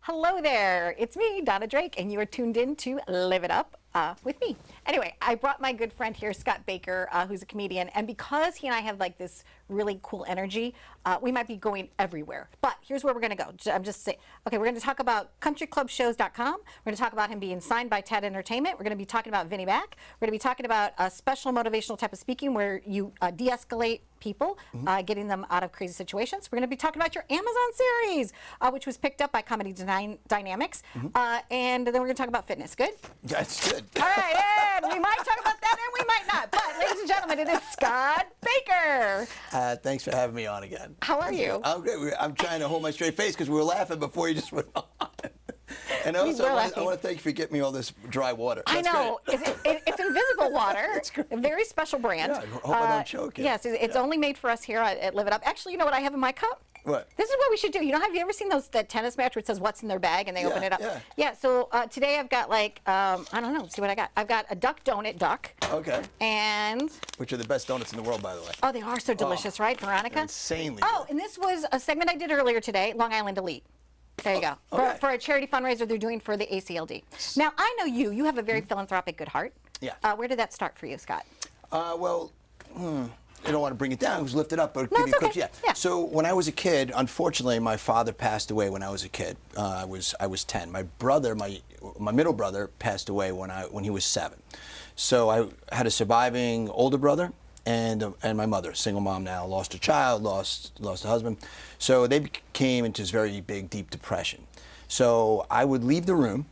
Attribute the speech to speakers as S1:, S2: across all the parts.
S1: Hello there, it's me, Donna Drake, and you are tuned in to Live It Up with me. Anyway, I brought my good friend here, Scott Baker, who's a comedian, and because he and I have like this really cool energy, we might be going everywhere. But here's where we're gonna go. I'm just saying, okay, we're gonna talk about countryclubshows.com. We're gonna talk about him being signed by Tad Entertainment. We're gonna be talking about Vinnie Mac. We're gonna be talking about a special motivational type of speaking where you de-escalate people, getting them out of crazy situations. We're going to be talking about your Amazon series, which was picked up by Comedy Dynamics. And then we're going to talk about fitness. Good?
S2: That's good.
S1: All right, and we might talk about that and we might not. But ladies and gentlemen, it is Scott Baker.
S2: Thanks for having me on again.
S1: How are you?
S2: I'm great. I'm trying to hold my straight face because we were laughing before you just went on. And also, I want to thank you for getting me all this dry water. That's
S1: I know. It's invisible water.
S2: That's great.
S1: A very special brand.
S2: Yeah, I hope I don't choke it.
S1: Yes, it's only made for us here at Live It Up. Actually, you know what I have in my cup?
S2: What?
S1: This is what we should do. You know, have you ever seen that tennis match where it says what's in their bag and they open it up?
S2: Yeah.
S1: So today I've got like, I don't know, let's see what I got. I've got a duck donut duck.
S2: Okay.
S1: And.
S2: Which are the best donuts in the world, by the way.
S1: Oh, they are so delicious, right, Veronica?
S2: Insanely
S1: Oh,
S2: good.
S1: and this was a segment I did earlier today, Long Island Elite. There you go.
S2: Okay.
S1: For a charity fundraiser they're doing for the ACLD. Now, I know you have a very philanthropic good heart.
S2: Yeah.
S1: Where did that start for you, Scott?
S2: I don't want to bring it down. It was lifted up, but
S1: No,
S2: give you a
S1: it's
S2: quick,
S1: okay. Yeah.
S2: So when I was a kid, unfortunately, my father passed away when I was a kid. I was 10. My brother, my middle brother, passed away when he was 7. So I had a surviving older brother and my mother, single mom now, lost a child, lost a husband. So they came into this very big, deep depression. So I would leave the room,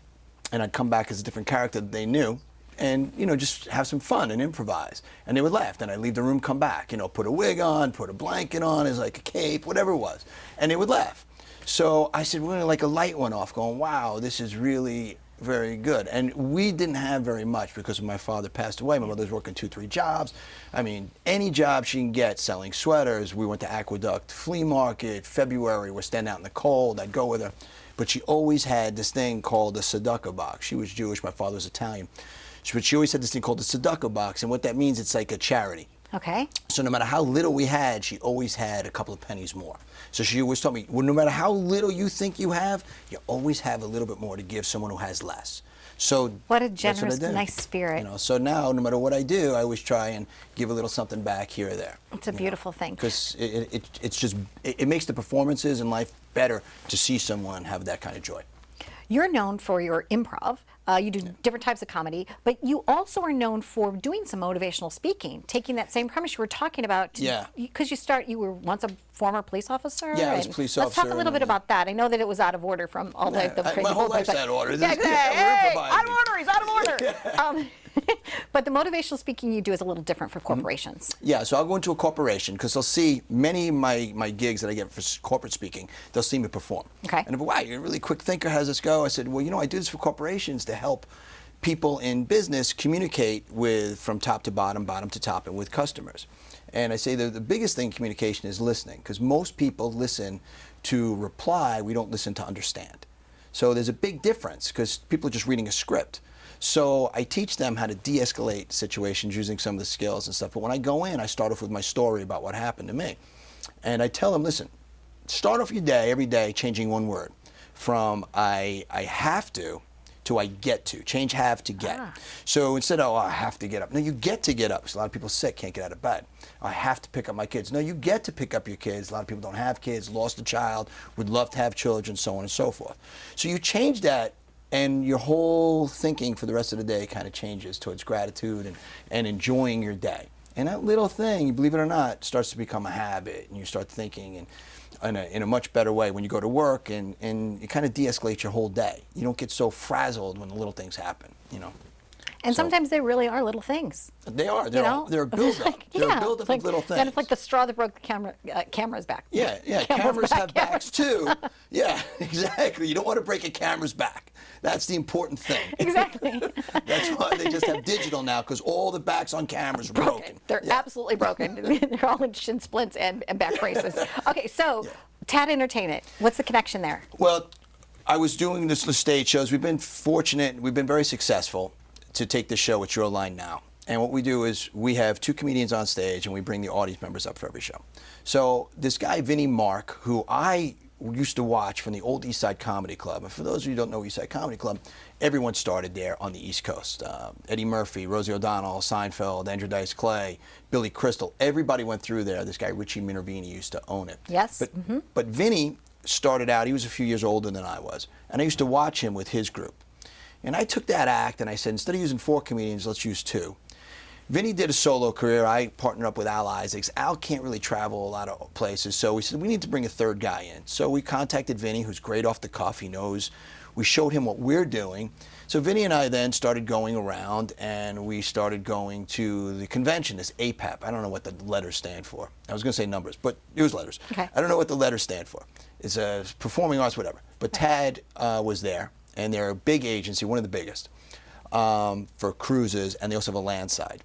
S2: and I'd come back as a different character that they knew, and just have some fun and improvise. And they would laugh. Then I'd leave the room, come back, put a wig on, put a blanket on, as like a cape, whatever it was, and they would laugh. So I said, well, like a light went off, going, wow, this is really very good. And we didn't have very much because when my father passed away. My mother was working 2-3 jobs. I mean, any job she can get, selling sweaters. We went to Aqueduct Flea Market. February, we're standing out in the cold. I'd go with her. But she always had this thing called a tzedakah box. She was Jewish, my father was Italian. But she always had this thing called the tzedakah box, and what that means, it's like a charity.
S1: Okay.
S2: So no matter how little we had, she always had a couple of pennies more. So she always told me, well, no matter how little you think you have, you always have a little bit more to give someone who has less. So
S1: what a
S2: that's
S1: generous,
S2: what I did.
S1: nice spirit.
S2: So now, no matter what I do, I always try and give a little something back here or there.
S1: It's a beautiful thing.
S2: Because it makes the performances in life better to see someone have that kind of joy.
S1: You're known for your improv. You do different types of comedy, but you also are known for doing some motivational speaking, taking that same premise you were talking about. Because you were once a former police officer.
S2: Yeah, I was a police officer.
S1: Let's talk a little bit about that. I know that it was out of order from all the crazy
S2: my whole
S1: bullshit,
S2: life's out of order.
S1: Yeah,
S2: Hey,
S1: out of order. He's out of order. But the motivational speaking you do is a little different for corporations.
S2: Yeah, so I'll go into a corporation because they'll see many of my gigs that I get for corporate speaking, they'll see me perform.
S1: Okay.
S2: And if, wow, you're a really quick thinker, how's this go? I said, well, I do this for corporations to help people in business communicate from top to bottom, bottom to top, and with customers. And I say that the biggest thing in communication is listening, because most people listen to reply, we don't listen to understand. So there's a big difference, because people are just reading a script. So I teach them how to de-escalate situations using some of the skills and stuff. But when I go in, I start off with my story about what happened to me. And I tell them, listen, start off your day, every day, changing one word. From I have to I get to. Change have to get. So instead of, oh, I have to get up. No, you get to get up. So a lot of people sick, can't get out of bed. I have to pick up my kids. No, you get to pick up your kids. A lot of people don't have kids, lost a child, would love to have children, so on and so forth. So you change that, and your whole thinking for the rest of the day kind of changes towards gratitude and enjoying your day. And that little thing, believe it or not, starts to become a habit, and you start thinking in a much better way when you go to work, and it kind of de-escalates your whole day. You don't get so frazzled when the little things happen,
S1: And sometimes they really are little things.
S2: They are. They're a build-up. They're a build-up of little things.
S1: Then it's like the straw that broke the camera's back.
S2: Yeah. Cameras have backs too. Yeah, exactly. You don't want to break a camera's back. That's the important thing.
S1: Exactly.
S2: That's why they just have digital now, because all the backs on cameras are broken.
S1: They're absolutely broken. They're all in shin splints and back braces. Okay, so Tad Entertainment, what's the connection there?
S2: Well, I was doing this stage shows. We've been fortunate. We've been very successful to take this show, It's Your Line Now. And what we do is we have 2 comedians on stage, and we bring the audience members up for every show. So this guy, Vinnie Mark, who I used to watch from the old East Side Comedy Club. And for those of you who don't know East Side Comedy Club, everyone started there on the East Coast. Eddie Murphy, Rosie O'Donnell, Seinfeld, Andrew Dice Clay, Billy Crystal. Everybody went through there. This guy, Richie Minervini, used to own it.
S1: Yes.
S2: But Vinny started out, he was a few years older than I was. And I used to watch him with his group. And I took that act and I said, instead of using 4 comedians, let's use 2. Vinny did a solo career. I partnered up with Al Isaacs. Al can't really travel a lot of places, so we said we need to bring a 3rd guy in. So we contacted Vinny, who's great off the cuff. He knows. We showed him what we're doing. So Vinny and I then started going around, and we started going to the convention, this APAP. I don't know what the letters stand for. I was going to say numbers, but it was letters.
S1: Okay.
S2: I don't know what the letters stand for. It's a performing arts, whatever. But Tad was there, and they're a big agency, one of the biggest. For cruises, and they also have a land side.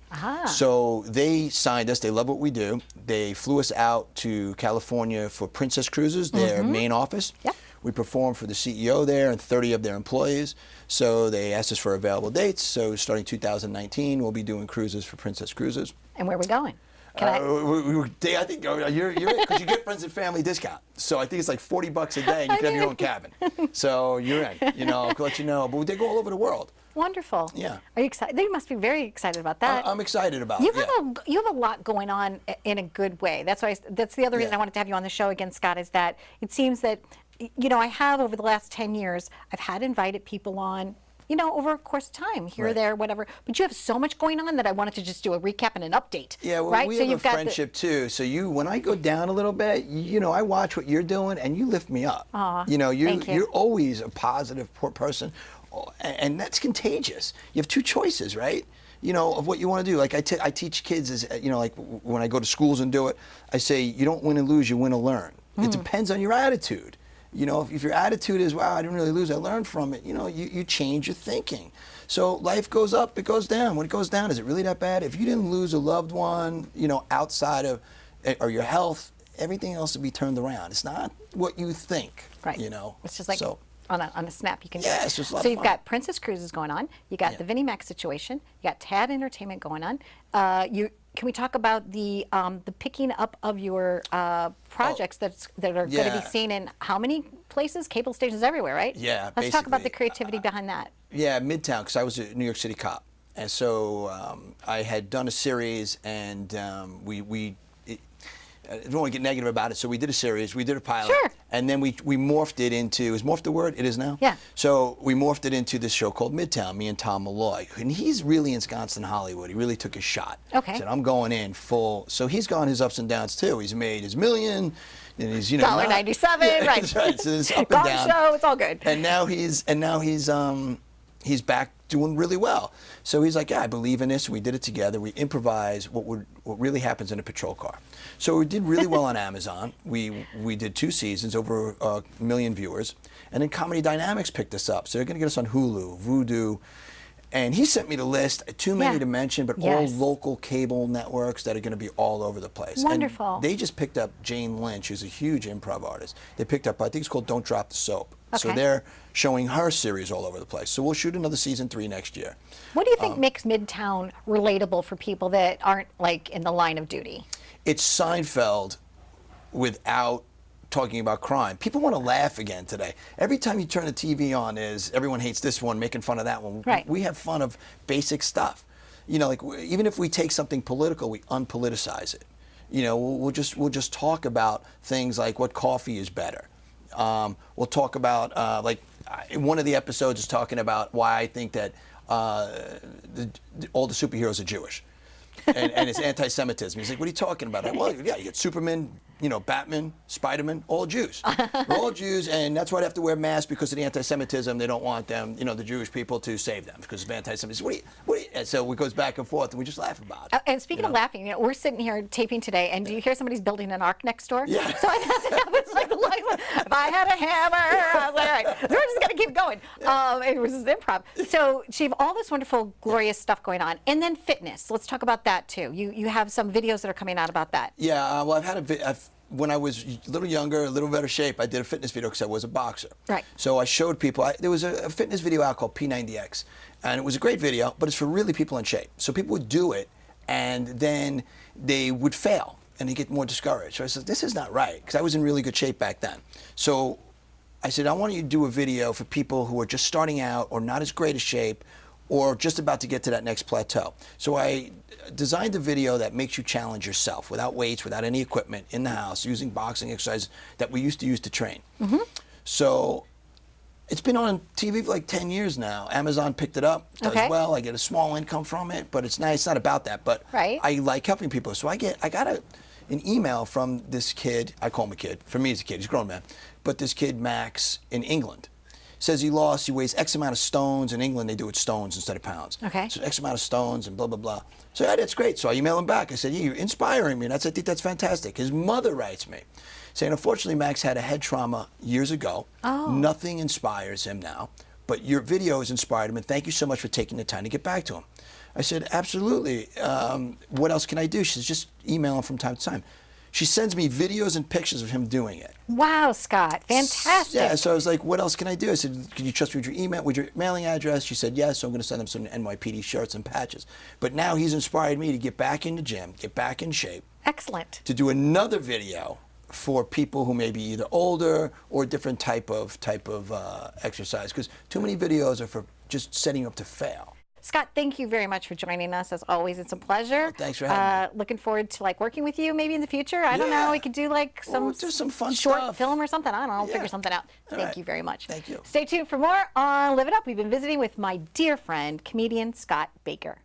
S2: So they signed us. They love what we do. They flew us out to California for Princess Cruises, their main office.
S1: Yep.
S2: We performed for the CEO there and 30 of their employees. So they asked us for available dates. So starting 2019, we'll be doing cruises for Princess Cruises.
S1: And where are we going? Can
S2: I think you're in because you get friends and family discount. So I think it's like $40 a day, and you can have your own cabin. So you're in. You know, I'll let you know. But they go all over the world.
S1: Wonderful.
S2: Yeah.
S1: Are you excited? You must be very excited about that.
S2: I'm excited about it.
S1: You have a lot going on in a good way. That's why. That's the other reason I wanted to have you on the show again, Scott. Is that it seems that, you know, I have over the last 10 years, I've had invited people on, you know, over a course of time, here, there, whatever. But you have so much going on that I wanted to just do a recap and an update.
S2: Yeah, well,
S1: right?
S2: we
S1: So
S2: have
S1: you've
S2: a
S1: got
S2: friendship too. So when I go down a little bit, you know, I watch what you're doing and you lift me up.
S1: Aw,
S2: you know,
S1: thank you.
S2: You're always a positive person, and that's contagious. You have 2 choices, right? You know, of what you want to do. Like I teach kids is, you know, like when I go to schools and do it, I say you don't win and lose, you win and learn. It depends on your attitude. You know, if your attitude is, wow, I didn't really lose, I learned from it, you know, you change your thinking. So life goes up, it goes down. When it goes down, is it really that bad? If you didn't lose a loved one, you know, outside of, or your health, everything else will be turned around. It's not what you think,
S1: Right.
S2: you know.
S1: It's just like
S2: so,
S1: on a snap you can do
S2: Yeah,
S1: it.
S2: it's just a lot
S1: So
S2: of
S1: you've
S2: fun.
S1: got Princess Cruises going on. You got the Vinnie Mac situation. You got Tad Entertainment going on. Can we talk about the picking up of your projects that are going to
S2: Yeah.
S1: be seen in how many places? Cable stations everywhere, right?
S2: Yeah,
S1: Let's talk about the
S2: basically,
S1: creativity behind that.
S2: Yeah, Midtown, because I was a New York City cop. And so I had done a series, and I don't want to get negative about it, so we did a series, we did a pilot,
S1: Sure.
S2: and then we morphed it into, is morphed the word? It is now?
S1: Yeah.
S2: So we morphed it into this show called Midtown, me and Tom Malloy, and he's really ensconced in Hollywood. He really took a shot.
S1: Okay.
S2: He said, I'm going in full. So he's gone his ups and downs too. He's made his million, and he's, you know,
S1: $1.97,
S2: Yeah,
S1: right.
S2: That's right. So it's up and
S1: Gong
S2: down.
S1: show, it's all good.
S2: And now he's back doing really well. So he's like, yeah, I believe in this. We did it together. We improvised what really happens in a patrol car. So we did really well on Amazon. We did 2 seasons, over 1 million viewers. And then Comedy Dynamics picked us up. So they're going to get us on Hulu, Vudu. And he sent me the list, too many
S1: Yeah.
S2: to mention, but all local cable networks that are going to be all over the place.
S1: Wonderful.
S2: And they just picked up Jane Lynch, who's a huge improv artist. They picked up, I think it's called Don't Drop the Soap. So
S1: Okay.
S2: they're showing her series all over the place. So we'll shoot another season 3 next year.
S1: What do you think makes Midtown relatable for people that aren't like in the line of duty?
S2: It's Seinfeld without talking about crime. People want to laugh again today. Every time you turn the TV on, is everyone hates this one, making fun of that one.
S1: Right.
S2: We have fun of basic stuff. You know, like even if we take something political, we unpoliticize it. You know, we'll just talk about things like what coffee is better. We'll talk about one of the episodes is talking about why I think that all the superheroes are Jewish. And it's anti-Semitism. He's like, what are you talking about? Well, yeah, you get Superman, you know, Batman, Spider-Man, all Jews. We're all Jews, and that's why they have to wear masks because of the anti-Semitism. They don't want them, you know, the Jewish people to save them because of anti-Semitism. And so it goes back and forth, and we just laugh about it.
S1: And speaking of laughing, you know, we're sitting here taping today, and do you hear somebody's building an ark next door?
S2: Yeah.
S1: So that's what happens. Like the line, if I had a hammer, I was like, all right, so we're just gonna keep going. It was just improv. So you have all this wonderful, glorious stuff going on, and then fitness. Let's talk about that too. You have some videos that are coming out about that.
S2: Yeah, well, when I was a little younger, a little better shape, I did a fitness video because I was a boxer.
S1: Right.
S2: So I showed people, there was a fitness video out called P90X, and it was a great video, but it's for really people in shape. So people would do it, and then they would fail. and they get more discouraged. So I said, this is not right, because I was in really good shape back then. So I said, I want you to do a video for people who are just starting out or not as great a shape or just about to get to that next plateau. So I designed a video that makes you challenge yourself without weights, without any equipment, in the house, using boxing exercises that we used to use to train. So it's been on TV for like 10 years now. Amazon picked it up, does well. I get a small income from it, but it's nice. It's not about that. But I like helping people. So I got an email from this kid. I call him a kid. For me, he's a kid. He's a grown man. But this kid, Max, in England, says he weighs X amount of stones. In England, they do it stones instead of pounds. So X amount of stones and blah, blah, blah. So yeah, that's great. So I email him back. I said, yeah, you're inspiring me. I think that's fantastic. His mother writes me saying, unfortunately, Max had a head trauma years ago. Nothing inspires him now, but your video has inspired him, and thank you so much for taking the time to get back to him. I said, absolutely. What else can I do? She says, just email him from time to time. She sends me videos and pictures of him doing it.
S1: Wow, Scott, fantastic.
S2: Yeah, so I was like, what else can I do? I said, can you trust me with your email, with your mailing address? She said, yes, so I'm going to send him some NYPD shirts and patches. But now he's inspired me to get back in the gym, get back in shape.
S1: Excellent.
S2: To do another video for people who may be either older or a different type of exercise, because too many videos are for just setting you up to fail.
S1: Scott, thank you very much for joining us. As always, it's a pleasure.
S2: Well, thanks for having me.
S1: Looking forward to working with you maybe in the future. I don't know. We could do
S2: some fun
S1: short
S2: stuff.
S1: film or something. I don't know. We'll figure something out. Thank you very much.
S2: Thank you.
S1: Stay tuned for more on Live It Up. We've been visiting with my dear friend, comedian Scott Baker.